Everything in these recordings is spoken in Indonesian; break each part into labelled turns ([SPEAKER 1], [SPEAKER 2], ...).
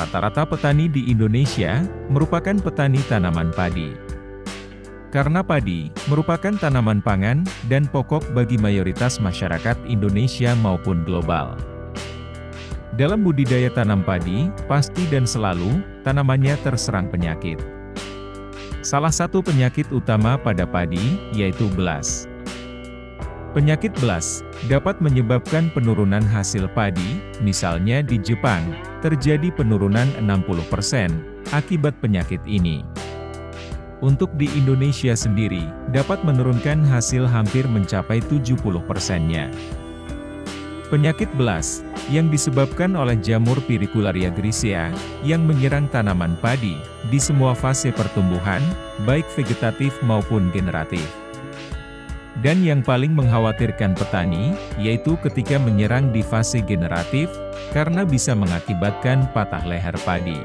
[SPEAKER 1] Rata-rata petani di Indonesia merupakan petani tanaman padi. Karena padi merupakan tanaman pangan dan pokok bagi mayoritas masyarakat Indonesia maupun global. Dalam budidaya tanam padi, pasti dan selalu tanamannya terserang penyakit. Salah satu penyakit utama pada padi yaitu belas. Penyakit belas dapat menyebabkan penurunan hasil padi, misalnya di Jepang, terjadi penurunan 60% akibat penyakit ini. Untuk di Indonesia sendiri, dapat menurunkan hasil hampir mencapai 70%-nya. Penyakit belas, yang disebabkan oleh jamur Pyricularia grisea, yang menyerang tanaman padi, di semua fase pertumbuhan, baik vegetatif maupun generatif. Dan yang paling mengkhawatirkan petani, yaitu ketika menyerang di fase generatif, karena bisa mengakibatkan patah leher padi.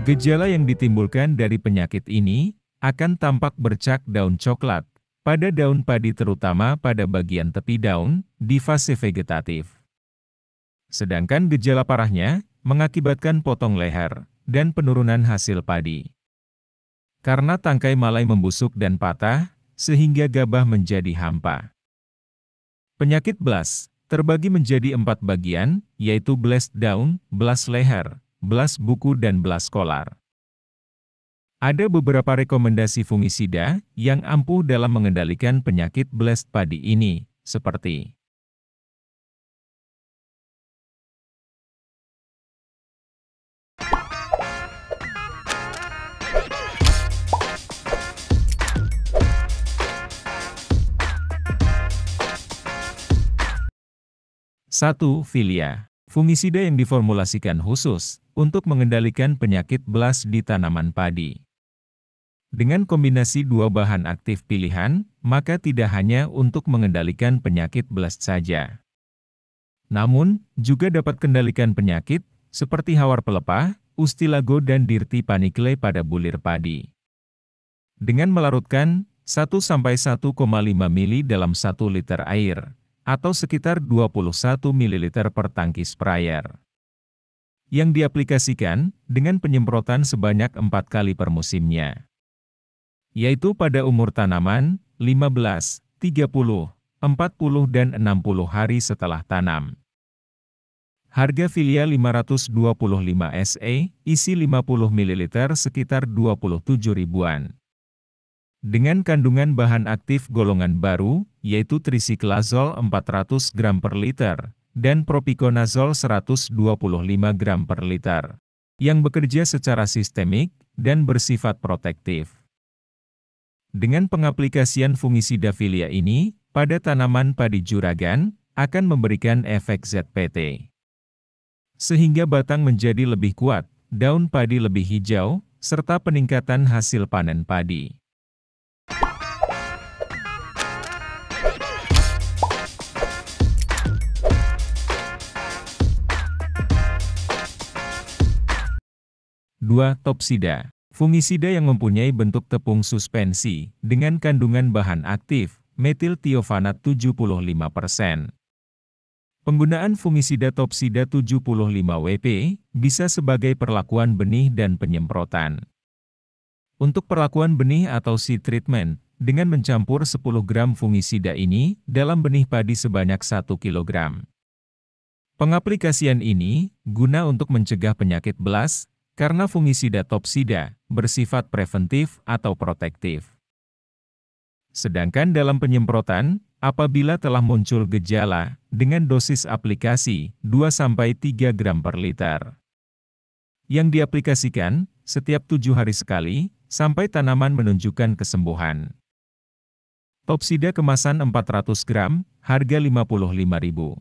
[SPEAKER 1] Gejala yang ditimbulkan dari penyakit ini, akan tampak bercak daun coklat, pada daun padi terutama pada bagian tepi daun, di fase vegetatif. Sedangkan gejala parahnya, mengakibatkan potong leher, dan penurunan hasil padi. Karena tangkai malai membusuk dan patah, sehingga gabah menjadi hampa. Penyakit belas terbagi menjadi 4 bagian, yaitu belas daun, belas leher, belas buku dan belas kolar. Ada beberapa rekomendasi fungisida yang ampuh dalam mengendalikan penyakit belas padi ini, seperti 1. Filia. Fungisida yang diformulasikan khusus untuk mengendalikan penyakit belas di tanaman padi. Dengan kombinasi 2 bahan aktif pilihan, maka tidak hanya untuk mengendalikan penyakit belas saja. Namun, juga dapat kendalikan penyakit seperti hawar pelepah, ustilago dan dirti paniculae pada bulir padi. Dengan melarutkan 1–1,5 ml dalam 1 liter air, atau sekitar 21 ml per tangki sprayer. Yang diaplikasikan dengan penyemprotan sebanyak 4 kali per musimnya. Yaitu pada umur tanaman, 15, 30, 40 dan 60 hari setelah tanam. Harga Filia 525 SE, isi 50 ml sekitar 27 ribuan. Dengan kandungan bahan aktif golongan baru, yaitu trisiklazol 400 gram per liter, dan propiconazol 125 gram per liter, yang bekerja secara sistemik, dan bersifat protektif. Dengan pengaplikasian fungisida Filia ini, pada tanaman padi juragan, akan memberikan efek ZPT. Sehingga batang menjadi lebih kuat, daun padi lebih hijau, serta peningkatan hasil panen padi. Topsida. Fungisida yang mempunyai bentuk tepung suspensi, dengan kandungan bahan aktif, metiltiofanat 75%. Penggunaan fungisida Topsida 75 WP, bisa sebagai perlakuan benih dan penyemprotan. Untuk perlakuan benih atau seed treatment, dengan mencampur 10 gram fungisida ini, dalam benih padi sebanyak 1 kg. Pengaplikasian ini, guna untuk mencegah penyakit belas, karena fungisida Topsida bersifat preventif atau protektif. Sedangkan dalam penyemprotan, apabila telah muncul gejala, dengan dosis aplikasi 2–3 gram per liter. Yang diaplikasikan, setiap 7 hari sekali, sampai tanaman menunjukkan kesembuhan. Topsida kemasan 400 gram, harga Rp55.000.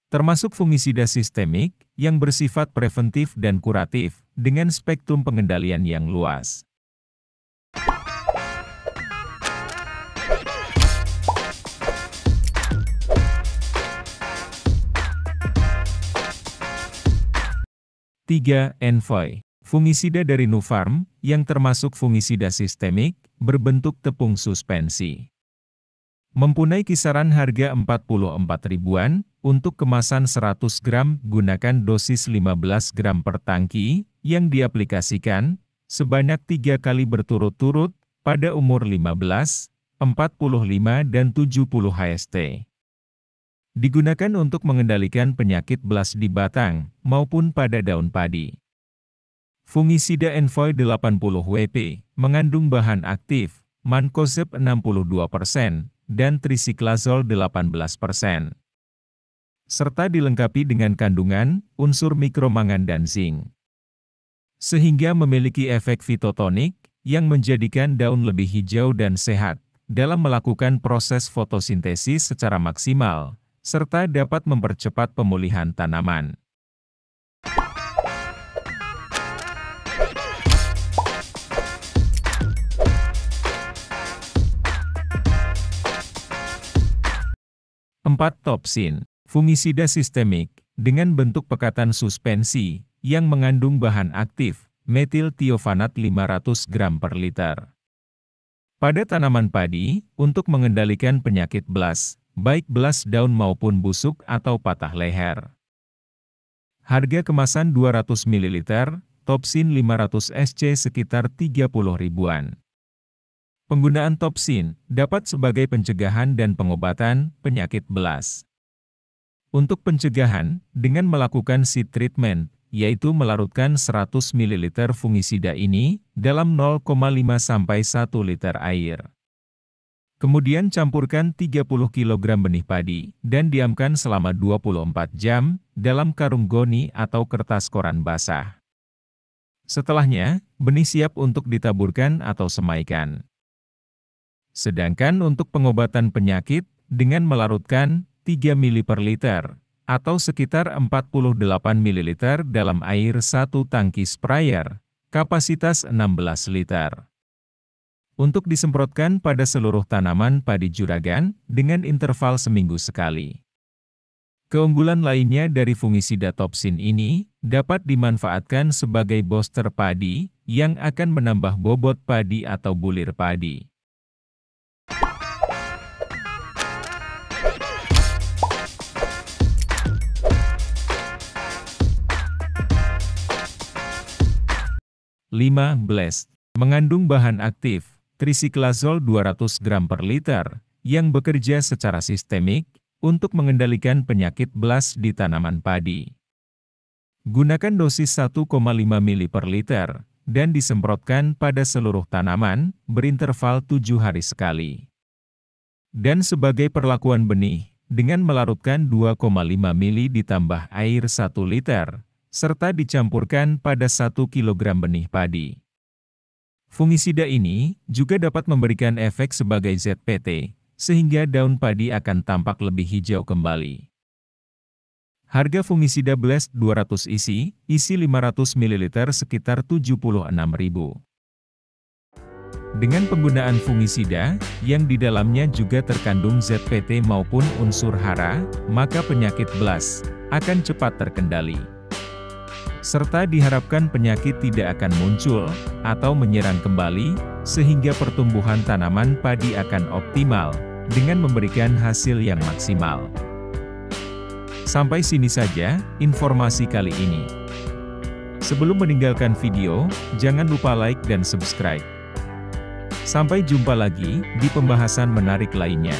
[SPEAKER 1] Termasuk fungisida sistemik, yang bersifat preventif dan kuratif, dengan spektrum pengendalian yang luas. Envoy. Fungisida dari Nufarm, yang termasuk fungisida sistemik, berbentuk tepung suspensi. Mempunyai kisaran harga 44 ribuan, Untuk kemasan 100 gram, gunakan dosis 15 gram per tangki, yang diaplikasikan sebanyak 3 kali berturut-turut pada umur 15, 45 dan 70 HST. Digunakan untuk mengendalikan penyakit belas di batang maupun pada daun padi. Fungisida Envoy 80 WP mengandung bahan aktif mancozeb 62% dan trisiklazol 18%. Serta dilengkapi dengan kandungan unsur mikromangan dan zinc. Sehingga memiliki efek fitotonik yang menjadikan daun lebih hijau dan sehat dalam melakukan proses fotosintesis secara maksimal, serta dapat mempercepat pemulihan tanaman. Topsin, fungisida sistemik, dengan bentuk pekatan suspensi, yang mengandung bahan aktif, metil tiofanat 500 gram per liter. Pada tanaman padi, untuk mengendalikan penyakit belas, baik belas daun maupun busuk atau patah leher. Harga kemasan 200 ml, Topsin 500 SC sekitar 30 ribuan. Penggunaan Topsin dapat sebagai pencegahan dan pengobatan penyakit belas. Untuk pencegahan, dengan melakukan seed treatment, yaitu melarutkan 100 ml fungisida ini dalam 0,5–1 liter air. Kemudian campurkan 30 kg benih padi dan diamkan selama 24 jam dalam karung goni atau kertas koran basah. Setelahnya, benih siap untuk ditaburkan atau semaikan. Sedangkan untuk pengobatan penyakit, dengan melarutkan 3 ml per liter, atau sekitar 48 ml dalam air 1 tangki sprayer, kapasitas 16 liter. Untuk disemprotkan pada seluruh tanaman padi juragan, dengan interval seminggu sekali. Keunggulan lainnya dari fungisida Topsin ini, dapat dimanfaatkan sebagai booster padi, yang akan menambah bobot padi atau bulir padi. Blast, mengandung bahan aktif, trisiklazol 200 gram per liter, yang bekerja secara sistemik, untuk mengendalikan penyakit belas di tanaman padi. Gunakan dosis 1,5 ml per liter, dan disemprotkan pada seluruh tanaman, berinterval 7 hari sekali. Dan sebagai perlakuan benih, dengan melarutkan 2,5 ml ditambah air 1 liter, serta dicampurkan pada 1 kg benih padi. Fungisida ini juga dapat memberikan efek sebagai ZPT, sehingga daun padi akan tampak lebih hijau kembali. Harga fungisida Blast 200 isi 500 ml sekitar 76.000. Dengan penggunaan fungisida, yang di dalamnya juga terkandung ZPT maupun unsur hara, maka penyakit belas akan cepat terkendali. Serta diharapkan penyakit tidak akan muncul atau menyerang kembali, sehingga pertumbuhan tanaman padi akan optimal, dengan memberikan hasil yang maksimal. Sampai sini saja informasi kali ini. Sebelum meninggalkan video, jangan lupa like dan subscribe. Sampai jumpa lagi di pembahasan menarik lainnya.